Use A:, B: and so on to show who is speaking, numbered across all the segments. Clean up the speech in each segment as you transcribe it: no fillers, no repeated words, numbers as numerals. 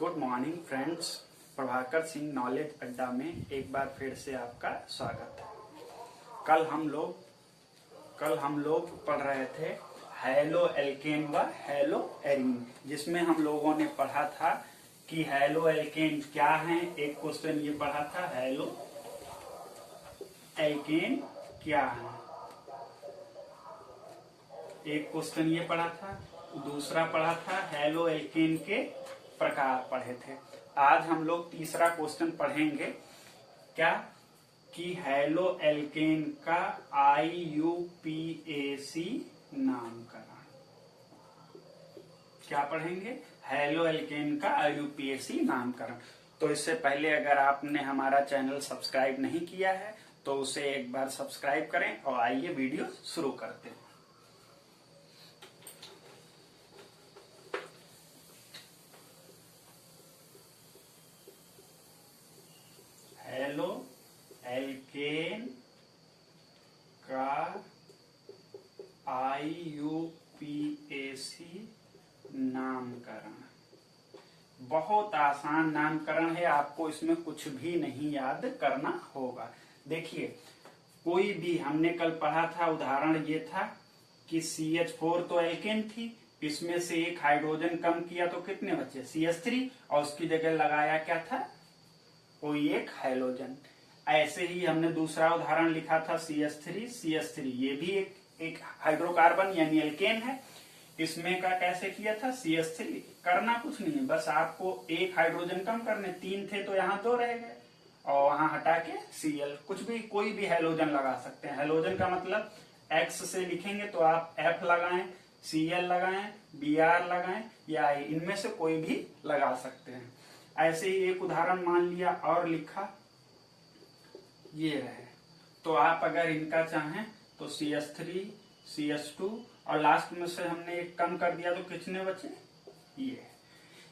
A: Good morning friends, Prabhakar Singh knowledge अड्डा में एक बार फिर से आपका स्वागत है। कल हम लोग पढ़ रहे थे हैलो एल्केन व हैलो एरीन, जिसमें हम लोगों ने पढ़ा था कि हैलो एल्केन क्या है। एक क्वेश्चन ये पढ़ा था हैलो एल्केन क्या है, एक क्वेश्चन ये पढ़ा था। दूसरा पढ़ा था हैलो एल्केन के प्रकार पढ़े थे। आज हम लोग तीसरा क्वेश्चन पढ़ेंगे क्या कि हैलो एल्केन का IUPAC नामकरण। क्या पढ़ेंगे? हैलो एल्केन का IUPAC नामकरण। तो इससे पहले अगर आपने हमारा चैनल सब्सक्राइब नहीं किया है तो उसे एक बार सब्सक्राइब करें और आइए वीडियो शुरू करते हैं। हैलो एल्केन का IUPAC नामकरण बहुत आसान नामकरण है, आपको इसमें कुछ भी नहीं याद करना होगा। देखिए, कोई भी हमने कल पढ़ा था, उदाहरण ये था कि CH4 तो एल्केन थी, इसमें से एक हाइड्रोजन कम किया तो कितने बचे? CH3, और उसकी जगह लगाया क्या था? कोई एक हैलोजन। ऐसे ही हमने दूसरा उदाहरण लिखा था CH3, ये भी एक हाइड्रोकार्बन यानी एल्केन है। इसमें का कैसे किया था? CH3 करना कुछ नहीं है, बस आपको एक हाइड्रोजन कम करने, 3 थे तो यहाँ 2 रह गए और वहां हटा के Cl, कुछ भी कोई भी हैलोजन लगा सकते हैं। हैलोजन का मतलब X से लिखेंगे तो आप F लगाएं, Cl लगाएं, Br लगाएं या इनमें से कोई भी लगा सकते हैं। ऐसे ही एक उदाहरण मान लिया और लिखा, ये रहे, तो आप अगर इनका चाहें तो CH3, CH2 और लास्ट में से हमने एक कम कर दिया तो कितने बचे?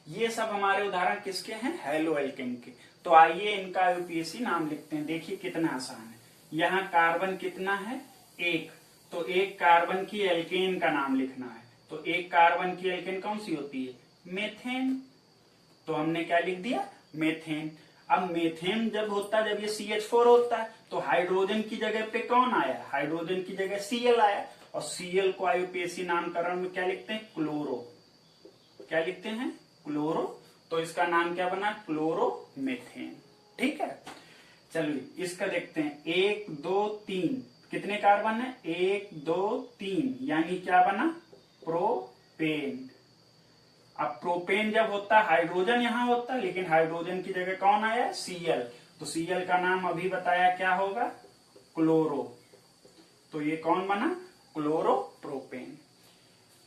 A: ये सब हमारे उदाहरण किसके हैं? हैलो एल्केन के। तो आइए इनका IUPAC नाम लिखते हैं। देखिए कितना आसान है। यहाँ कार्बन कितना है? 1, तो एक कार्बन की एल्केन का नाम लिखना है। तो एक कार्बन की एल्केन कौन सी होती है? मेथेन। तो हमने क्या लिख दिया? मेथेन। अब मेथेन जब ये CH4 होता है तो हाइड्रोजन की जगह पे कौन आया? हाइड्रोजन की जगह Cl आया, और Cl को IUPAC नामकरण में क्या लिखते हैं? क्लोरो। क्या लिखते हैं? क्लोरो। तो इसका नाम क्या बना? क्लोरोमेथेन। ठीक है, चलिए इसका देखते हैं। 1 2 3 कितने कार्बन है? 1 2 3 यानी क्या बना? प्रोपेन। अब प्रोपेन जब होता है, हाइड्रोजन यहाँ होता है, लेकिन हाइड्रोजन की जगह कौन आया? Cl। तो Cl का नाम अभी बताया क्या होगा? क्लोरो। तो ये कौन बना? क्लोरोप्रोपेन।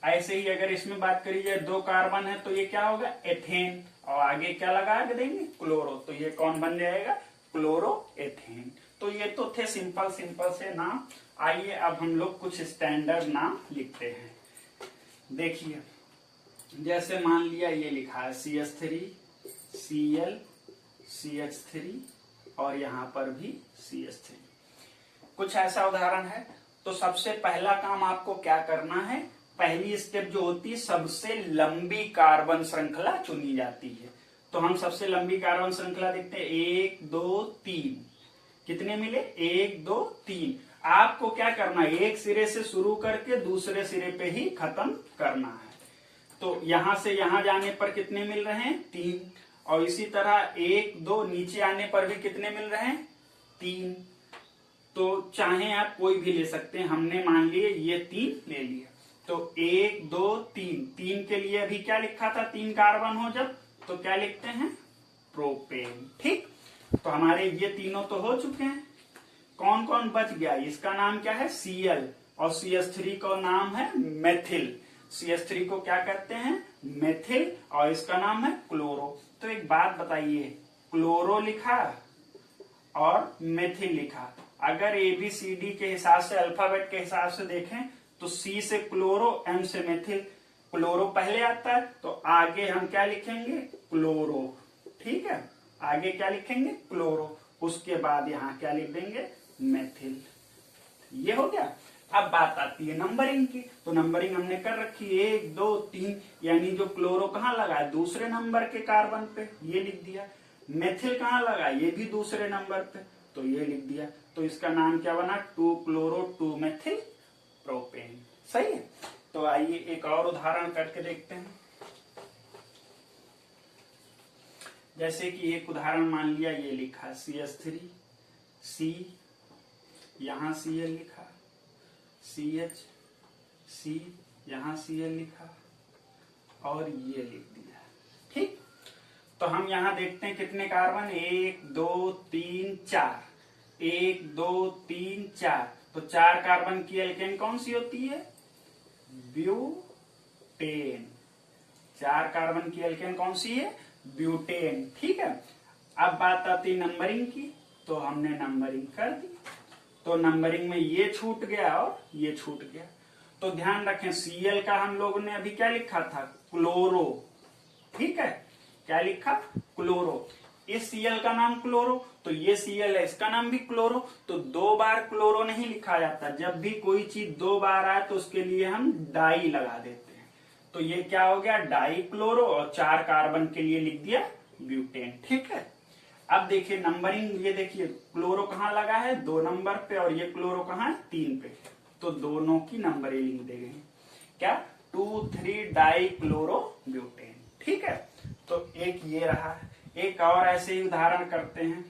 A: ऐसे ही अगर इसमें बात करी जाए, 2 कार्बन है तो ये क्या होगा? एथेन, और आगे क्या लगा के देंगे? क्लोरो। तो ये कौन बन जाएगा? क्लोरोएथेन। तो ये तो थे सिंपल से नाम। आइए अब हम लोग कुछ स्टैंडर्ड नाम लिखते हैं। देखिए, जैसे मान लिया ये लिखा है CH3, Cl, CH3 और यहाँ पर भी CH3। कुछ ऐसा उदाहरण है। तो सबसे पहला काम आपको क्या करना है? पहली स्टेप जो होती है, सबसे लंबी कार्बन श्रृंखला चुनी जाती है। तो हम सबसे लंबी कार्बन श्रृंखला देखते हैं। 1 2 3 कितने मिले? 1 2 3। आपको क्या करना है? एक सिरे से शुरू करके दूसरे सिरे पे ही खत्म करना है। तो यहां से यहां जाने पर कितने मिल रहे हैं? 3। और इसी तरह 1 2 नीचे आने पर भी कितने मिल रहे हैं? 3। तो चाहे आप कोई भी ले सकते हैं, हमने मान लिए ये 3 ले लिया। तो 1 2 3, 3 के लिए अभी क्या लिखा था? 3 कार्बन हो जब, तो क्या लिखते हैं? प्रोपेन। ठीक, तो हमारे ये तीनों तो हो चुके हैं। कौन कौन बच गया? इसका नाम क्या है? Cl, और CH3 का नाम है मेथिल। CH3 को क्या करते हैं? मेथिल, और इसका नाम है क्लोरो। तो एक बात बताइए, क्लोरो लिखा और मेथिल लिखा, अगर ABCD के हिसाब से, अल्फाबेट के हिसाब से देखें तो C से क्लोरो, M से मेथिल। क्लोरो पहले आता है तो आगे हम क्या लिखेंगे? क्लोरो। ठीक है, आगे क्या लिखेंगे? क्लोरो। उसके बाद यहाँ क्या लिख देंगे? मेथिल। ये हो गया। अब बात आती है नंबरिंग की, तो नंबरिंग हमने कर रखी 1 2 3, यानी जो क्लोरो कहाँ लगा है, दूसरे नंबर के कार्बन पे, ये लिख दिया। मेथिल कहाँ लगा, ये भी दूसरे नंबर पे, तो ये लिख दिया। तो इसका नाम क्या बना, 2 क्लोरो 2 मेथिल प्रोपेन। सही है। तो आइए एक और उदाहरण करके देखते हैं। जैसे कि एक उदाहरण मान लिया, ये लिखा CH3 C, यहां Cl लिखा, CH C, यहां Cl लिखा और ये लिख दिया। ठीक, तो हम यहां देखते हैं कितने कार्बन, 1 2 3 4, 1 2 3 4। तो 4 कार्बन की एल्केन कौन सी होती है, ब्यूटेन। 4 कार्बन की एल्केन कौन सी है, ब्यूटेन। ठीक है। अब बात आती नंबरिंग की, तो हमने नंबरिंग कर दी। तो नंबरिंग में ये छूट गया और ये छूट गया। तो ध्यान रखें, Cl का हम लोगों ने अभी क्या लिखा था, क्लोरो। ठीक है, क्या लिखा, क्लोरो। इस Cl का नाम क्लोरो, तो ये Cl है, इसका नाम भी क्लोरो। तो 2 बार क्लोरो नहीं लिखा जाता, जब भी कोई चीज 2 बार आए तो उसके लिए हम डाई लगा देते हैं। तो ये क्या हो गया, डाई क्लोरो, और 4 कार्बन के लिए लिख दिया ब्यूटेन। ठीक है। अब देखिए नंबरिंग, ये देखिए क्लोरो कहाँ लगा है, 2 नंबर पे, और ये क्लोरो कहाँ है, 3 पे। तो दोनों की नंबरिंग लिख दे गए, क्या, 2 3 डाई क्लोरो ब्यूटेन। ठीक है। तो एक ये रहा, एक और ऐसे ही उदाहरण करते हैं।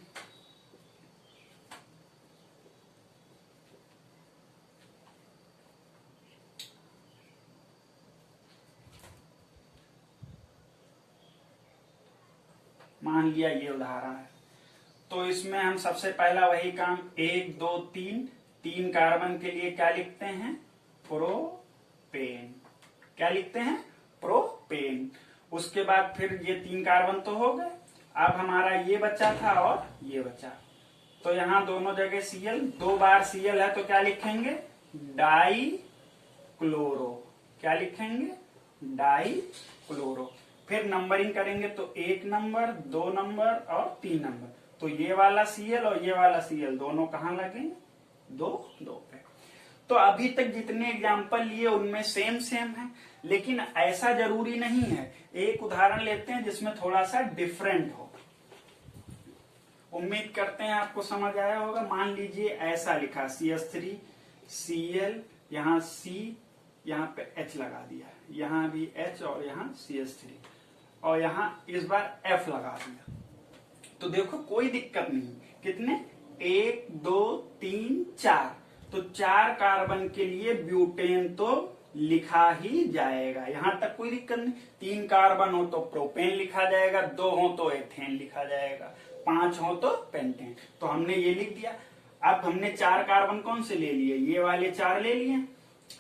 A: मान लिया ये उदाहरण है, तो इसमें हम सबसे पहला वही काम, 1 2 3, 3 कार्बन के लिए क्या लिखते हैं, प्रोपेन। क्या लिखते हैं, प्रोपेन। उसके बाद फिर ये 3 कार्बन तो हो गए, अब हमारा ये बचा था और ये बचा। तो यहाँ दोनों जगह Cl, 2 बार Cl है, तो क्या लिखेंगे, डाई क्लोरो। क्या लिखेंगे, डाई क्लोरो। फिर नंबरिंग करेंगे तो 1 नंबर, 2 नंबर और 3 नंबर। तो ये वाला Cl और ये वाला Cl दोनों कहाँ लगे, 2 2 पे। तो अभी तक जितने एग्जाम्पल लिए उनमें सेम सेम है, लेकिन ऐसा जरूरी नहीं है। एक उदाहरण लेते हैं जिसमें थोड़ा सा डिफरेंट हो। उम्मीद करते हैं आपको समझ आया होगा। मान लीजिए ऐसा लिखा, CH3 Cl, यहाँ C, यहाँ पे H लगा दिया, यहाँ भी H और यहाँ CH3, और यहाँ इस बार F लगा दिया। तो देखो कोई दिक्कत नहीं, कितने, 1 2 3 4। तो 4 कार्बन के लिए ब्यूटेन तो लिखा ही जाएगा, यहां तक कोई दिक्कत नहीं। 3 कार्बन हो तो प्रोपेन लिखा जाएगा, 2 हो तो एथेन लिखा जाएगा, 5 हो तो पेंटेन। तो हमने ये लिख दिया। अब हमने 4 कार्बन कौन से ले लिए, ये वाले 4 ले लिए,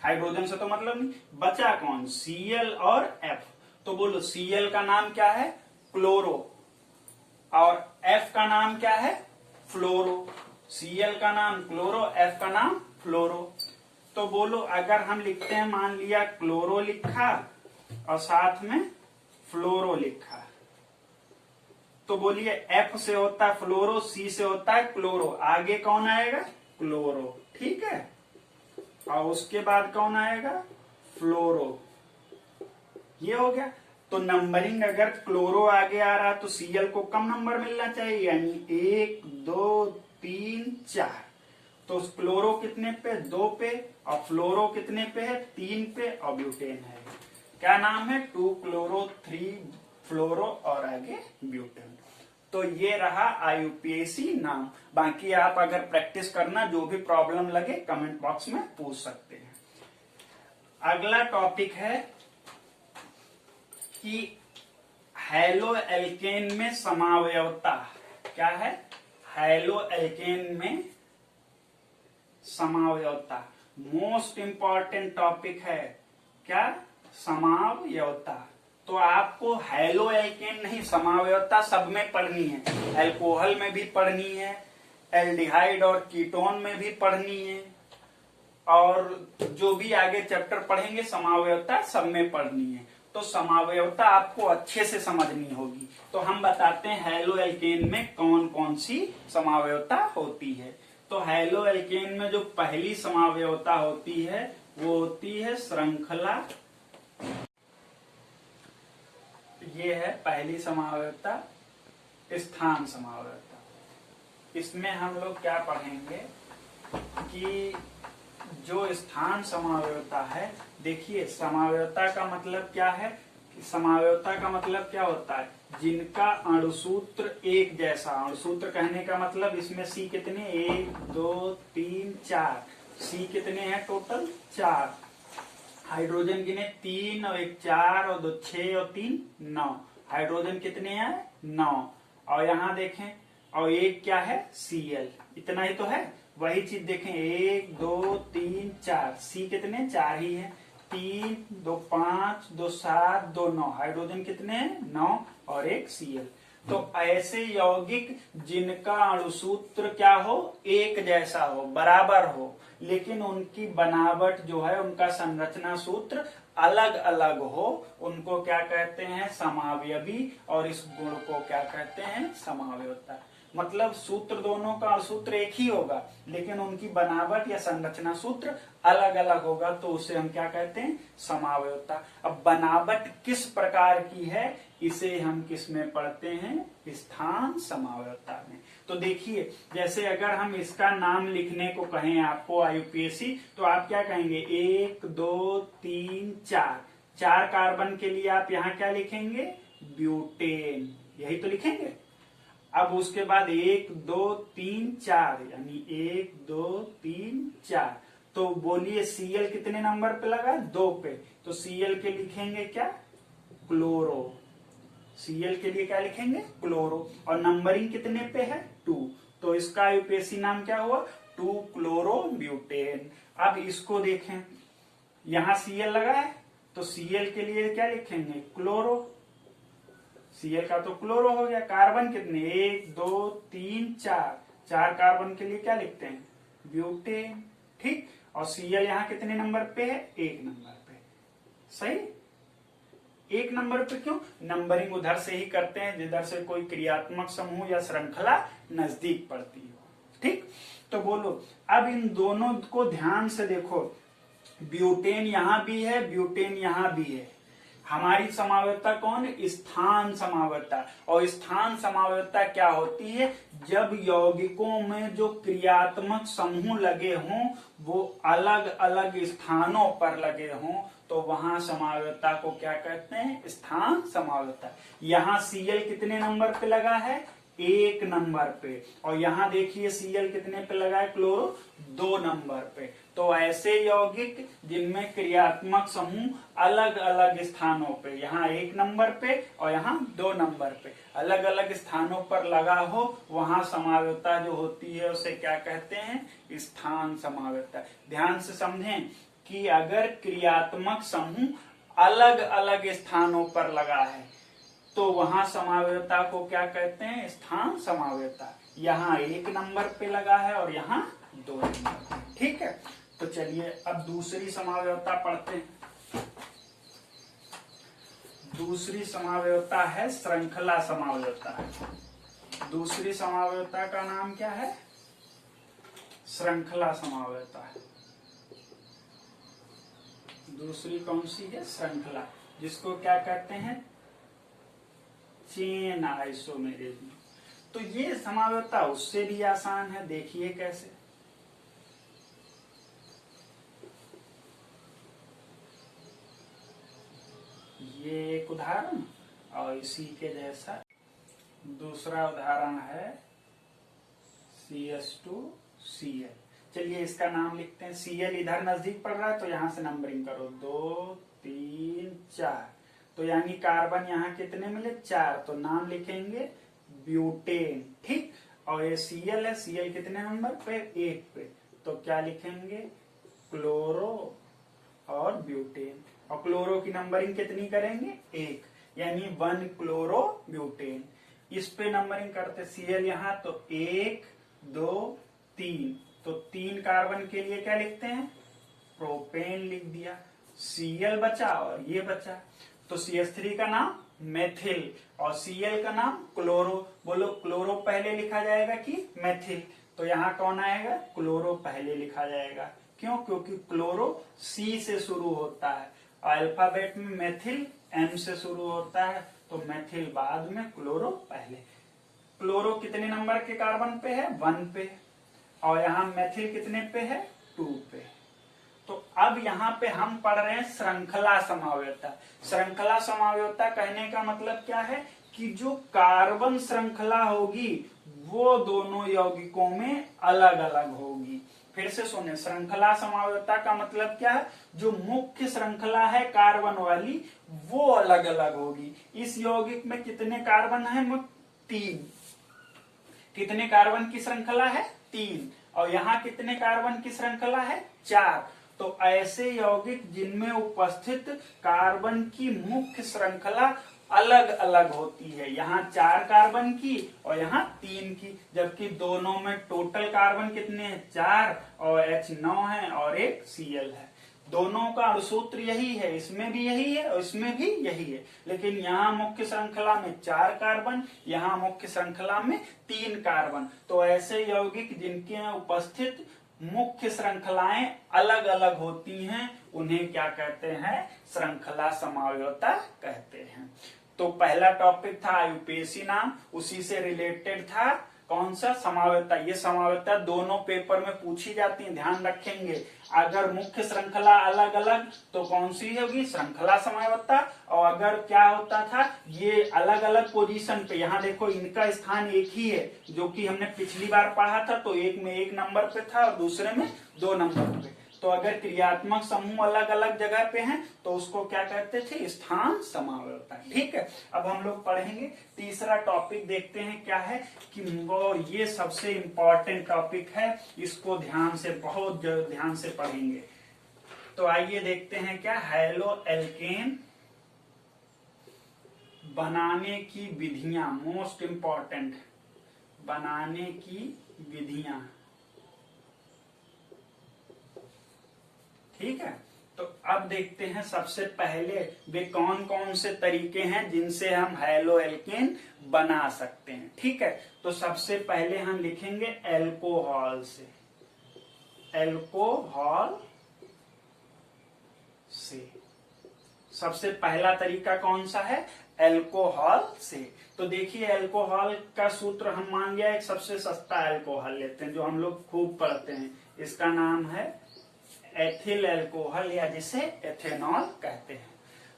A: हाइड्रोजन से तो मतलब नहीं, बचा कौन, Cl और F। तो बोलो Cl का नाम क्या है, क्लोरो, और F का नाम क्या है, फ्लोरो। Cl का नाम क्लोरो, F का नाम फ्लोरो। तो बोलो अगर हम लिखते हैं, मान लिया क्लोरो लिखा और साथ में फ्लोरो लिखा, तो बोलिए F से होता है फ्लोरो, C से होता है क्लोरो, आगे कौन आएगा, क्लोरो। ठीक है, और उसके बाद कौन आएगा, फ्लोरो। ये हो गया। तो नंबरिंग अगर क्लोरो आगे आ रहा तो Cl को कम नंबर मिलना चाहिए, यानी 1 2 3 4। तो क्लोरो कितने पे, 2 पे, और फ्लोरो कितने पे है, 3 पे, और ब्यूटेन है, क्या नाम है, 2 क्लोरो 3 फ्लोरो और आगे ब्यूटेन। तो ये रहा IUPAC नाम। बाकी आप अगर प्रैक्टिस करना, जो भी प्रॉब्लम लगे कमेंट बॉक्स में पूछ सकते हैं। अगला टॉपिक है कि हैलो एल्केन में समावयवता। क्या है, हैलो एल्केन में समावयवता मोस्ट इंपॉर्टेंट टॉपिक है। क्या, समावयवता। तो आपको हैलो एल्केन नहीं, समावयवता सब में पढ़नी है। अल्कोहल में भी पढ़नी है, एल्डिहाइड और कीटोन में भी पढ़नी है, और जो भी आगे चैप्टर पढ़ेंगे समावयवता सब में पढ़नी है। तो समावयवता आपको अच्छे से समझनी होगी। तो हम बताते हैं हैलो एल्केन में कौन कौन सी समावयवता होती है। तो तो हैलो एल्केन में जो पहली समावयवता होती है वो होती है श्रृंखला। ये है पहली समावयवता, स्थान समावयवता। इसमें हम लोग क्या पढ़ेंगे कि जो स्थान समावयवता है, देखिए समावयवता का मतलब क्या है, समावयवता का मतलब क्या होता है, जिनका अणुसूत्र एक जैसा। अणुसूत्र कहने का मतलब इसमें सी कितने, 1 2 3 4, सी कितने हैं टोटल 4। हाइड्रोजन कितने, 3 और 1 4 और 2 6 और 3 9। हाइड्रोजन कितने हैं 9। और यहाँ देखें, और एक क्या है Cl, इतना ही तो है। वही चीज देखें 1 2 3 4, सी कितने 4 ही है, 3 2 5 2 7 2 9। हाइड्रोजन कितने हैं 9 और एक Cl। तो ऐसे यौगिक जिनका अणुसूत्र क्या हो, एक जैसा हो, बराबर हो, लेकिन उनकी बनावट जो है, उनका संरचना सूत्र अलग अलग हो, उनको क्या कहते हैं समावयवी। और इस गुण को क्या कहते हैं समावयवता। मतलब सूत्र दोनों का सूत्र एक ही होगा, लेकिन उनकी बनावट या संरचना सूत्र अलग अलग होगा, तो उसे हम क्या कहते हैं समावयवता। अब बनावट किस प्रकार की है, इसे हम किस में पढ़ते हैं, स्थान समावयवता में। तो देखिए, जैसे अगर हम इसका नाम लिखने को कहें आपको IUPAC, तो आप क्या कहेंगे 1 2 3 4। 4 कार्बन के लिए आप यहाँ क्या लिखेंगे, ब्यूटेन, यही तो लिखेंगे। अब उसके बाद 1 2 3 4, यानी 1 2 3 4। तो बोलिए Cl कितने नंबर पे लगा, 2 पे। तो Cl के लिखेंगे क्या, क्लोरो। Cl के लिए क्या लिखेंगे, क्लोरो। और नंबरिंग कितने पे है 2, तो इसका IUPAC नाम क्या हुआ, 2 क्लोरो ब्यूटेन। अब इसको देखें, यहां Cl लगा है, तो Cl के लिए क्या लिखेंगे, क्लोरो। Cl का तो क्लोरो हो गया। कार्बन कितने, 1 2 3 4, 4 कार्बन के लिए क्या लिखते हैं, ब्यूटेन। ठीक, और Cl यहाँ कितने नंबर पे है, 1 नंबर पे। सही, 1 नंबर पे क्यों, नंबरिंग उधर से ही करते हैं जिधर से कोई क्रियात्मक समूह या श्रृंखला नजदीक पड़ती हो। ठीक, तो बोलो अब इन दोनों को ध्यान से देखो, ब्यूटेन यहां भी है, ब्यूटेन यहां भी है। हमारी समावयवता कौन है, स्थान समावयवता। और स्थान समावयवता क्या होती है, जब यौगिकों में जो क्रियात्मक समूह लगे हों वो अलग अलग स्थानों पर लगे हों, तो वहां समावयवता को क्या कहते हैं, स्थान समावयवता। यहाँ Cl कितने नंबर पे लगा है, 1 नंबर पे। और यहाँ देखिए Cl कितने पे लगा है, क्लोरो 2 नंबर पे। तो ऐसे यौगिक जिनमें क्रियात्मक समूह अलग अलग स्थानों पे, यहाँ 1 नंबर पे और यहाँ 2 नंबर पे अलग अलग स्थानों पर लगा हो, वहां समावयवता जो होती है उसे क्या कहते हैं, स्थान समावयवता। ध्यान से समझें कि अगर क्रियात्मक समूह अलग अलग स्थानों पर लगा है, तो वहां समावयवता को क्या कहते हैं, स्थान समावयवता। यहाँ 1 नंबर पे लगा है और यहाँ 2 नंबर पे। ठीक है, तो चलिए अब दूसरी समावयवता पढ़ते हैं। दूसरी समावयवता है श्रृंखला समावयवता। दूसरी समावयवता का नाम क्या है, श्रृंखला समावयवता है। दूसरी कौन सी है, श्रृंखला, जिसको क्या कहते हैं, चेन आइसोमेरिज्म। तो ये समावयवता उससे भी आसान है, देखिए कैसे। ये एक उदाहरण और इसी के जैसा दूसरा उदाहरण है CH2Cl। चलिए इसका नाम लिखते हैं। Cl इधर नजदीक पड़ रहा है तो यहां से नंबरिंग करो, 2 3 4। तो यानी कार्बन यहाँ कितने मिले, 4। तो नाम लिखेंगे ब्यूटेन। ठीक, और ये Cl है, Cl कितने नंबर पे, 1 पे। तो क्या लिखेंगे, क्लोरो और ब्यूटेन। और क्लोरो की नंबरिंग कितनी करेंगे, 1, यानी 1 क्लोरो ब्यूटेन। इस पे नंबरिंग करते Cl यहाँ, तो 1 2 3। तो 3 कार्बन के लिए क्या लिखते हैं, प्रोपेन लिख दिया। Cl बचा और ये बचा, तो CH3 का नाम मेथिल और Cl का नाम क्लोरो। बोलो क्लोरो पहले लिखा जाएगा कि मेथिल, तो यहाँ कौन आएगा, क्लोरो पहले लिखा जाएगा। क्यों, क्योंकि क्लोरो सी से शुरू होता है, अल्फाबेट में मेथिल एम से शुरू होता है, तो मेथिल बाद में, क्लोरो पहले। क्लोरो कितने नंबर के कार्बन पे है, 1 पे, और यहाँ मेथिल कितने पे है, 2 पे। तो अब यहाँ पे हम पढ़ रहे हैं श्रृंखला समावयवता। श्रृंखला समावयवता कहने का मतलब क्या है कि जो कार्बन श्रृंखला होगी वो दोनों यौगिकों में अलग अलग होगी। फिर से सुने, श्रृंखला समावयवता का मतलब क्या है, जो मुख्य श्रृंखला है कार्बन वाली वो अलग अलग होगी। इस यौगिक में कितने कार्बन है, 3। कितने कार्बन की श्रृंखला है, 3, और यहाँ कितने कार्बन की श्रृंखला है, 4। तो ऐसे यौगिक जिनमें उपस्थित कार्बन की मुख्य श्रृंखला अलग अलग होती है, यहाँ 4 कार्बन की और यहाँ 3 की, जबकि दोनों में टोटल कार्बन कितने हैं, 4, और H9 है और एक Cl है। दोनों का अणुसूत्र यही है, इसमें भी यही है और इसमें भी यही है, लेकिन यहाँ मुख्य श्रृंखला में 4 कार्बन, यहाँ मुख्य श्रृंखला में 3 कार्बन। तो ऐसे यौगिक जिनके उपस्थित मुख्य श्रृंखलाएं अलग अलग होती हैं उन्हें क्या कहते हैं, श्रृंखला समावयवता कहते हैं। तो पहला टॉपिक था आयुपेशी नाम, उसी से रिलेटेड था कौन सा, समावयवता। ये समावयवता दोनों पेपर में पूछी जाती है, ध्यान रखेंगे। अगर मुख्य श्रृंखला अलग अलग तो कौन सी होगी, श्रृंखला समावयवता। और अगर क्या होता था, ये अलग अलग पोजीशन पे, यहाँ देखो इनका स्थान एक ही है, जो कि हमने पिछली बार पढ़ा था, तो एक में 1 नंबर पे था और दूसरे में 2 नंबर पे। तो अगर क्रियात्मक समूह अलग अलग जगह पे हैं तो उसको क्या कहते थे, स्थान समावयवता। ठीक है, अब हम लोग पढ़ेंगे तीसरा टॉपिक, देखते हैं क्या है कि वो ये सबसे इंपॉर्टेंट टॉपिक है, इसको ध्यान से, बहुत ध्यान से पढ़ेंगे। तो आइए देखते हैं क्या, हैलो एल्केन बनाने की विधियां, मोस्ट इंपॉर्टेंट, बनाने की विधियां। ठीक है, तो अब देखते हैं सबसे पहले वे कौन कौन से तरीके हैं जिनसे हम हैलो एल्केन बना सकते हैं। ठीक है, तो सबसे पहले हम लिखेंगे एल्कोहल से, एल्कोहल से। सबसे पहला तरीका कौन सा है, एल्कोहल से। तो देखिए एल्कोहल का सूत्र हम मान लिया, एक सबसे सस्ता एल्कोहल लेते हैं जो हम लोग खूब पढ़ते हैं, इसका नाम है एथिल एल्कोहल या जिसे एथेनॉल कहते हैं।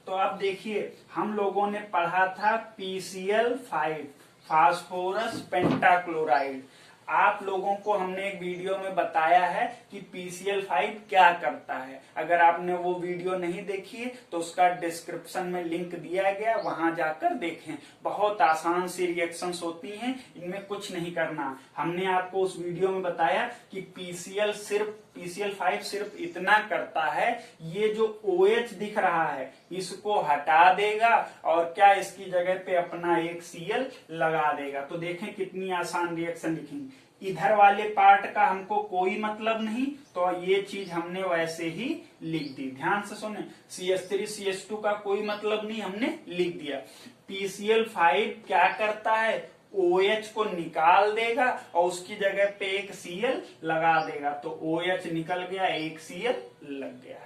A: तो अब देखिए हम लोगों ने पढ़ा था PCl5, फास्फोरस पेंटाक्लोराइड। आप लोगों को हमने एक वीडियो में बताया है कि PCl5 क्या करता है। अगर आपने वो वीडियो नहीं देखी है तो उसका डिस्क्रिप्शन में लिंक दिया गया, वहां जाकर देखें। बहुत आसान सी रिएक्शंस होती हैं, इनमें कुछ नहीं करना। हमने आपको उस वीडियो में बताया कि PCl5 सिर्फ इतना करता है, ये जो OH दिख रहा है इसको हटा देगा और क्या इसकी जगह पे अपना एक Cl लगा देगा। तो देखें कितनी आसान रिएक्शन लिखेंगे। इधर वाले पार्ट का हमको कोई मतलब नहीं, तो ये चीज हमने वैसे ही लिख दी। ध्यान से सुने, CH3 CH2 का कोई मतलब नहीं, हमने लिख दिया। PCl5 क्या करता है, OH को निकाल देगा और उसकी जगह पे एक Cl लगा देगा, तो OH निकल गया, एक Cl लग गया।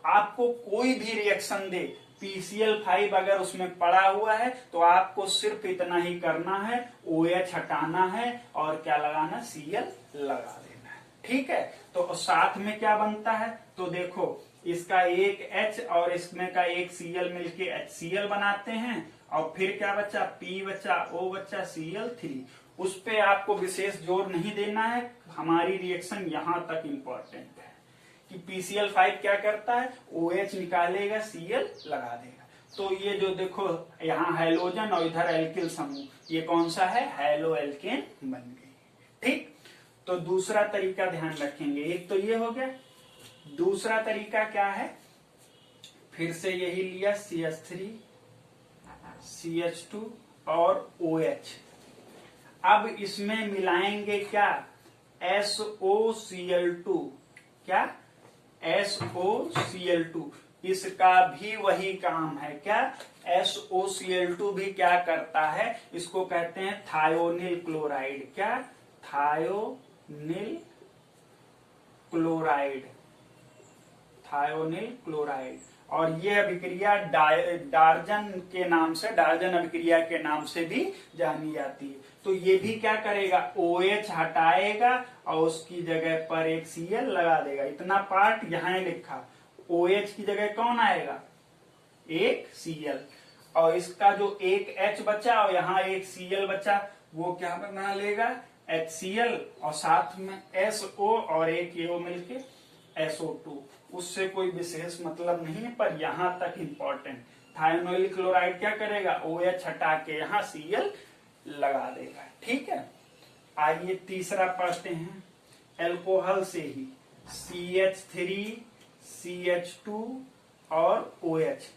A: आपको कोई भी रिएक्शन दे, PCl5 अगर उसमें पड़ा हुआ है तो आपको सिर्फ इतना ही करना है, OH हटाना है और क्या लगाना, Cl लगा देना है। ठीक है, तो साथ में क्या बनता है, तो देखो इसका एक H और इसमें का एक Cl मिलके HCl बनाते हैं, और फिर क्या बचा, P बचा, O बचा, Cl3। उस पे आपको विशेष जोर नहीं देना है, हमारी रिएक्शन यहां तक इंपॉर्टेंट है कि PCl5 क्या करता है, OH निकालेगा, Cl लगा देगा। तो ये जो देखो यहाँ हैलोजन और इधर एल्किल समूह, ये कौन सा है, हैलो एल्केन बन गई। ठीक, तो दूसरा तरीका ध्यान रखेंगे, एक तो ये हो गया। दूसरा तरीका क्या है, फिर से यही लिया, CH3 CH2 और OH। अब इसमें मिलाएंगे क्या, SOCl2, क्या, SOCl2। इसका भी वही काम है, क्या, SOCl2 भी क्या करता है, इसको कहते हैं थायोनिल क्लोराइड। क्या, thionyl thionyl chloride, thionyl chloride. और ये अभिक्रिया डार्जन के नाम से, डार्जन अभिक्रिया के नाम से भी जानी जाती है। तो ये भी क्या करेगा, OH हटाएगा और उसकी जगह पर एक Cl लगा देगा। इतना पार्ट यहाँ लिखा, OH की जगह कौन आएगा, एक Cl, और इसका जो एक H बचा और यहाँ एक Cl बचा, वो क्या बना लेगा, HCl, और साथ में SO और एक AO मिलके SO2। उससे कोई विशेष मतलब नहीं है, पर यहां तक इंपॉर्टेंट। थायोनिल क्लोराइड क्या करेगा, OH हटा के यहाँ Cl लगा देगा। ठीक है, आइए तीसरा पढ़ते हैं। एल्कोहल से ही CH3, CH2 और OH,